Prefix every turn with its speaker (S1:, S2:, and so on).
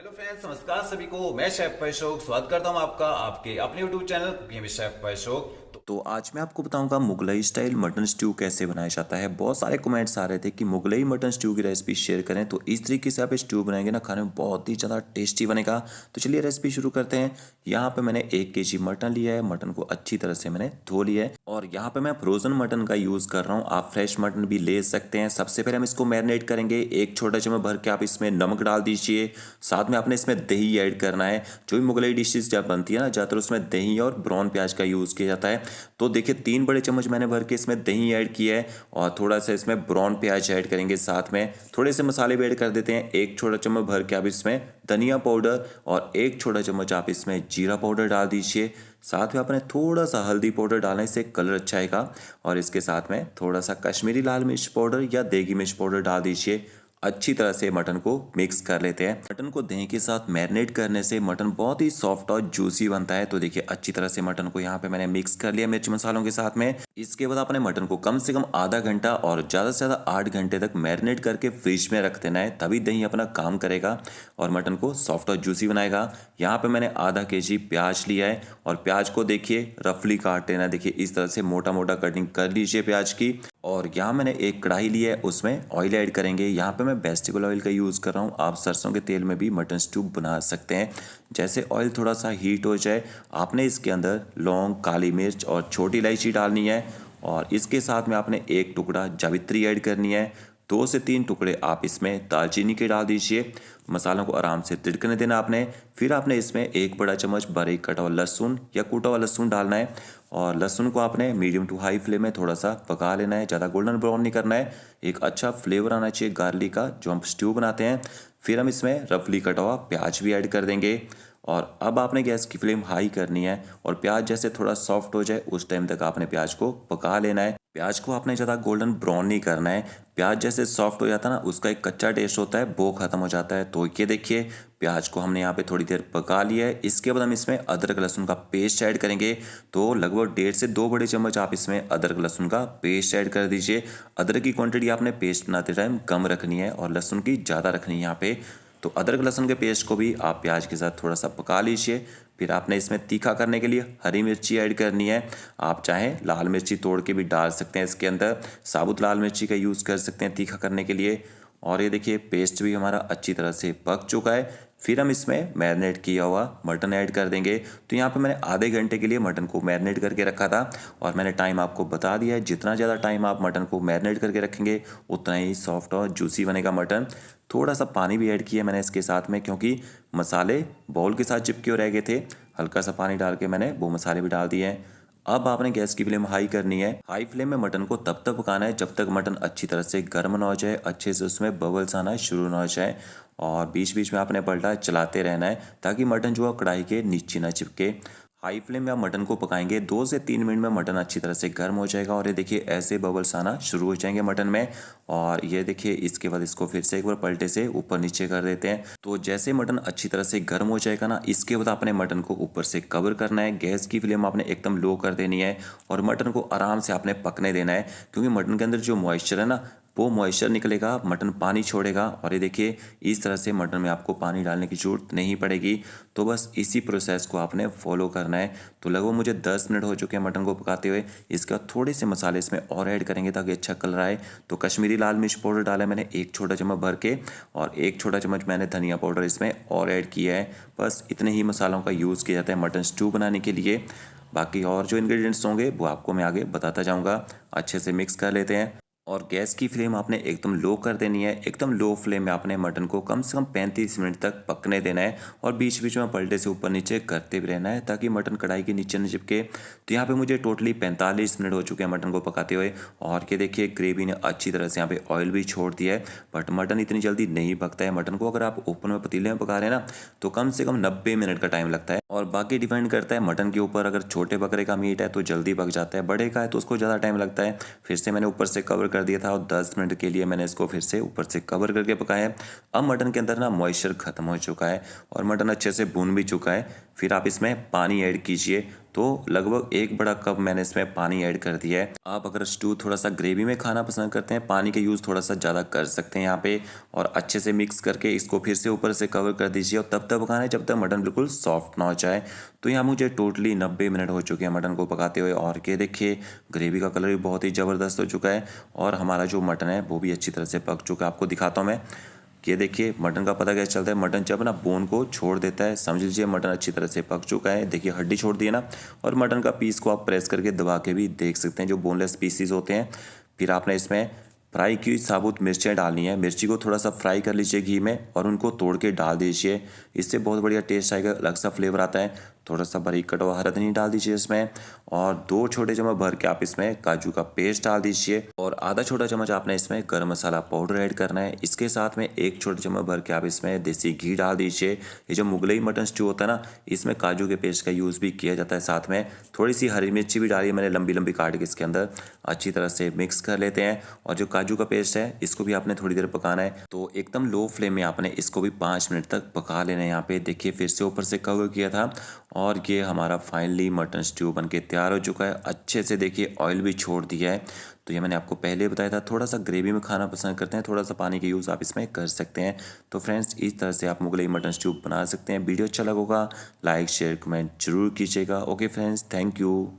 S1: Hello friends, नमस्कार सभी को। मैं शेफ अशोक स्वागत करता हूं आपका आपके अपने YouTube channel PM chef Ashok. तो आज मैं आपको बताऊंगा मुगलई स्टाइल मटन स्ट्यू कैसे बनाया जाता है। बहुत सारे कमेंट्स आ रहे थे कि मुगलई मटन स्ट्यू की रेसिपी शेयर करें, तो इस तरीके से आप स्ट्यू बनाएंगे ना, खाने में बहुत ही ज़्यादा टेस्टी बनेगा। तो चलिए रेसिपी शुरू करते हैं। यहाँ पे मैंने 1 kg मटन लिया है। मटन को अच्छी तरह से मैंने धो लिया है और यहाँ पे मैं फ्रोजन मटन का यूज़ कर रहा हूँ। आप फ्रेश मटन भी ले सकते हैं। सबसे पहले हम इसको मैरिनेट करेंगे। एक छोटा चम्मच भर के आप इसमें नमक डाल दीजिए। साथ में आपने इसमें दही ऐड करना है। जो भी मुगलई डिशेज जब बनती है ना, ज़्यादातर उसमें दही और ब्राउन प्याज का यूज़ किया जाता है। तो देखिए 3 बड़े चम्मच मैंने भर के इसमें दही ऐड किया है और थोड़ा सा इसमें ब्राउन प्याज ऐड करेंगे। साथ में थोड़े से मसाले भी ऐड कर देते हैं। 1 छोटा चम्मच भर के आप इसमें धनिया पाउडर और 1 छोटा चम्मच आप इसमें जीरा पाउडर डाल दीजिए। साथ में आपने थोड़ा सा हल्दी पाउडर डालने से कलर अच्छा आएगा और इसके साथ में थोड़ा सा कश्मीरी लाल मिर्च पाउडर या देगी मिर्च पाउडर डाल दीजिए। अच्छी तरह से मटन को मिक्स कर लेते हैं। मटन को दही के साथ मैरिनेट करने से मटन बहुत ही सॉफ्ट और जूसी बनता है। तो देखिए अच्छी तरह से मटन को यहाँ पे मैंने मिक्स कर लिया मिर्च मसालों के साथ में। इसके बाद अपने मटन को कम से कम आधा घंटा और ज़्यादा से ज़्यादा 8 घंटे तक मैरिनेट करके फ्रिज में रख देना है, तभी दही अपना काम करेगा और मटन को सॉफ्ट और जूसी बनाएगा। यहाँ पे मैंने आधा kg प्याज लिया है और प्याज को देखिए रफली काट लेना। देखिए इस तरह से मोटा मोटा कटिंग कर लीजिए प्याज की। और यहाँ मैंने एक कढ़ाई ली है, उसमें ऑयल ऐड करेंगे। यहाँ पे मैं वेजिटेबल ऑयल का यूज़ कर रहा हूँ। आप सरसों के तेल में भी मटन स्टू बना सकते हैं। जैसे ऑयल थोड़ा सा हीट हो जाए, आपने इसके अंदर लौंग, काली मिर्च और छोटी इलायची डालनी है और इसके साथ में आपने एक टुकड़ा जावित्री ऐड करनी है। 2 से 3 टुकड़े आप इसमें दालचीनी के डाल दीजिए। मसालों को आराम से तिड़कने देना आपने। फिर आपने इसमें 1 बड़ा चम्मच बारीक कटा हुआ लहसुन या कूटा हुआ लहसुन डालना है और लहसुन को आपने मीडियम टू हाई फ्लेम में थोड़ा सा पका लेना है। ज़्यादा गोल्डन ब्राउन नहीं करना है। एक अच्छा फ्लेवर आना चाहिए गार्लिक का जो हम स्ट्यू बनाते हैं। फिर हम इसमें रफली कटा हुआ प्याज भी ऐड कर देंगे और अब आपने गैस की फ्लेम हाई करनी है और प्याज जैसे थोड़ा सॉफ्ट हो जाए उस टाइम तक आपने प्याज को पका लेना है। प्याज को आपने ज़्यादा गोल्डन ब्राउन नहीं करना है। प्याज जैसे सॉफ्ट हो जाता है ना, उसका एक कच्चा टेस्ट होता है, वो खत्म हो जाता है। तो ये देखिए प्याज को हमने यहाँ पे थोड़ी देर पका लिया है। इसके बाद हम इसमें अदरक लहसुन का पेस्ट ऐड करेंगे। तो लगभग 1.5 से 2 बड़े चम्मच आप इसमें अदरक लहसुन का पेस्ट ऐड कर दीजिए। अदरक की क्वांटिटी आपने पेस्ट बनाते टाइम कम रखनी है और लहसुन की ज़्यादा रखनी है यहाँ पे। तो अदरक लहसुन के पेस्ट को भी आप प्याज के साथ थोड़ा सा पका लीजिए। फिर आपने इसमें तीखा करने के लिए हरी मिर्ची ऐड करनी है। आप चाहें लाल मिर्ची तोड़ के भी डाल सकते हैं इसके अंदर। साबुत लाल मिर्ची का यूज़ कर सकते हैं तीखा करने के लिए। और ये देखिए पेस्ट भी हमारा अच्छी तरह से पक चुका है। फिर हम इसमें मैरिनेट किया हुआ मटन ऐड कर देंगे। तो यहाँ पे मैंने आधे घंटे के लिए मटन को मैरिनेट करके रखा था और मैंने टाइम आपको बता दिया है। जितना ज़्यादा टाइम आप मटन को मैरिनेट करके रखेंगे उतना ही सॉफ्ट और जूसी बनेगा मटन। थोड़ा सा पानी भी ऐड किया मैंने इसके साथ में, क्योंकि मसाले बाउल के साथ चिपके रह गए थे। हल्का सा पानी डाल के मैंने वो मसाले भी डाल दिए हैं। अब आपने गैस की फ्लेम हाई करनी है। हाई फ्लेम में मटन को तब तक पकाना है जब तक मटन अच्छी तरह से गर्म ना हो जाए, अच्छे से उसमें बबल्स आना शुरू ना हो जाए। और बीच बीच में आपने पलटा चलाते रहना है ताकि मटन जो है कढ़ाई के नीचे ना चिपके। हाई फ्लेम में आप मटन को पकाएंगे 2 से 3 मिनट में मटन अच्छी तरह से गर्म हो जाएगा और ये देखिए ऐसे बबल्स आना शुरू हो जाएंगे मटन में। और ये देखिए इसके बाद इसको फिर से एक बार पलटे से ऊपर नीचे कर देते हैं। तो जैसे मटन अच्छी तरह से गर्म हो जाएगा ना, इसके बाद आपने मटन को ऊपर से कवर करना है। गैस की फ्लेम आपने एकदम लो कर देनी है और मटन को आराम से आपने पकने देना है, क्योंकि मटन के अंदर जो मॉइस्चर है ना, वो मॉइस्चर निकलेगा, मटन पानी छोड़ेगा। और ये देखिए इस तरह से मटन में आपको पानी डालने की ज़रूरत नहीं पड़ेगी। तो बस इसी प्रोसेस को आपने फॉलो करना है। तो लगभग मुझे 10 मिनट हो चुके हैं मटन को पकाते हुए। इसके बाद थोड़े से मसाले इसमें और ऐड करेंगे ताकि अच्छा कलर आए। तो कश्मीरी लाल मिर्च पाउडर डाला है मैंने 1 छोटा चम्मच भर के और 1 छोटा चम्मच मैंने धनिया पाउडर इसमें और ऐड किया है। बस इतने ही मसालों का यूज़ किया जाता है मटन स्टू बनाने के लिए। बाकी और जो इंग्रेडिएंट्स होंगे वो आपको मैं आगे बताता जाऊँगा। अच्छे से मिक्स कर लेते हैं और गैस की फ्लेम आपने एकदम लो कर देनी है। एकदम लो फ्लेम में आपने मटन को कम से कम 35 मिनट तक पकने देना है और बीच बीच में पलटे से ऊपर नीचे करते भी रहना है ताकि मटन कढ़ाई के नीचे न चिपके। तो यहाँ पे मुझे टोटली 45 मिनट हो चुके हैं मटन को पकाते हुए। और ये देखिए ग्रेवी ने अच्छी तरह से यहाँ पे ऑयल भी छोड़ दिया है। बट मटन इतनी जल्दी नहीं पकता है। मटन को अगर आप ओपन में पतीले में पका रहे हैं ना, तो कम से कम 90 मिनट का टाइम लगता है। और बाकी डिपेंड करता है मटन के ऊपर। अगर छोटे बकरे का मीट है तो जल्दी पक जाता है, बड़े का है तो उसको ज़्यादा टाइम लगता है। फिर से मैंने ऊपर से कवर कर दिया था और 10 मिनट के लिए मैंने इसको फिर से ऊपर से कवर करके पकाया है। अब मटन के अंदर ना मॉइस्चर खत्म हो चुका है और मटन अच्छे से भून भी चुका है। फिर आप इसमें पानी ऐड कीजिए। तो लगभग 1 बड़ा कप मैंने इसमें पानी ऐड कर दिया है। आप अगर स्टू थोड़ा सा ग्रेवी में खाना पसंद करते हैं, पानी का यूज़ थोड़ा सा ज़्यादा कर सकते हैं यहाँ पे। और अच्छे से मिक्स करके इसको फिर से ऊपर से कवर कर दीजिए और तब तक पकाना है जब तक मटन बिल्कुल सॉफ्ट ना हो जाए। तो यहाँ मुझे टोटली 90 मिनट हो चुके हैं मटन को पकाते हुए। और ये देखिए ग्रेवी का कलर भी बहुत ही ज़बरदस्त हो चुका है और हमारा जो मटन है वो भी अच्छी तरह से पक चुका है। आपको दिखाता हूँ मैं। ये देखिए मटन का पता कैसे चलता है, मटन जब ना बोन को छोड़ देता है समझ लीजिए मटन अच्छी तरह से पक चुका है। देखिए हड्डी छोड़ दी है ना। और मटन का पीस को आप प्रेस करके दबा के भी देख सकते हैं, जो बोनलेस पीसीज होते हैं। फिर आपने इसमें फ्राई की साबुत मिर्चें डालनी है। मिर्ची को थोड़ा सा फ्राई कर लीजिए घी में और उनको तोड़ के डाल दीजिए। इससे बहुत बढ़िया टेस्ट आएगा, अलग सा फ्लेवर आता है। थोड़ा सा बारीक कटा हुआ हरा धनिया डाल दीजिए इसमें। और 2 छोटे चम्मच भर के आप इसमें काजू का पेस्ट डाल दीजिए। और आधा छोटा चम्मच आपने इसमें गरम मसाला पाउडर ऐड करना है। इसके साथ में 1 छोटा चम्मच भर के आप इसमें देसी घी डाल दीजिए। ये जो मुगलई मटन स्टू होता है ना, इसमें काजू के पेस्ट का यूज़ भी किया जाता है। साथ में थोड़ी सी हरी मिर्ची भी डाली है मैंने लंबी लंबी काट के इसके अंदर। अच्छी तरह से मिक्स कर लेते हैं। और जो काजू का पेस्ट है इसको भी आपने थोड़ी देर पकाना है। तो एकदम लो फ्लेम में आपने इसको भी 5 मिनट तक पका लेना है। यहाँ पे देखिए फिर से ऊपर से कवर किया था और ये हमारा फाइनली मटन स्ट्यू बन के तैयार हो चुका है। अच्छे से देखिए ऑयल भी छोड़ दिया है। तो ये मैंने आपको पहले बताया था, थोड़ा सा ग्रेवी में खाना पसंद करते हैं, थोड़ा सा पानी का यूज़ आप इसमें कर सकते हैं। तो फ्रेंड्स इस तरह से आप मुगलई मटन स्ट्यू बना सकते हैं। वीडियो अच्छा लगा होगा लाइक शेयर कमेंट जरूर कीजिएगा। Okay friends, thank you.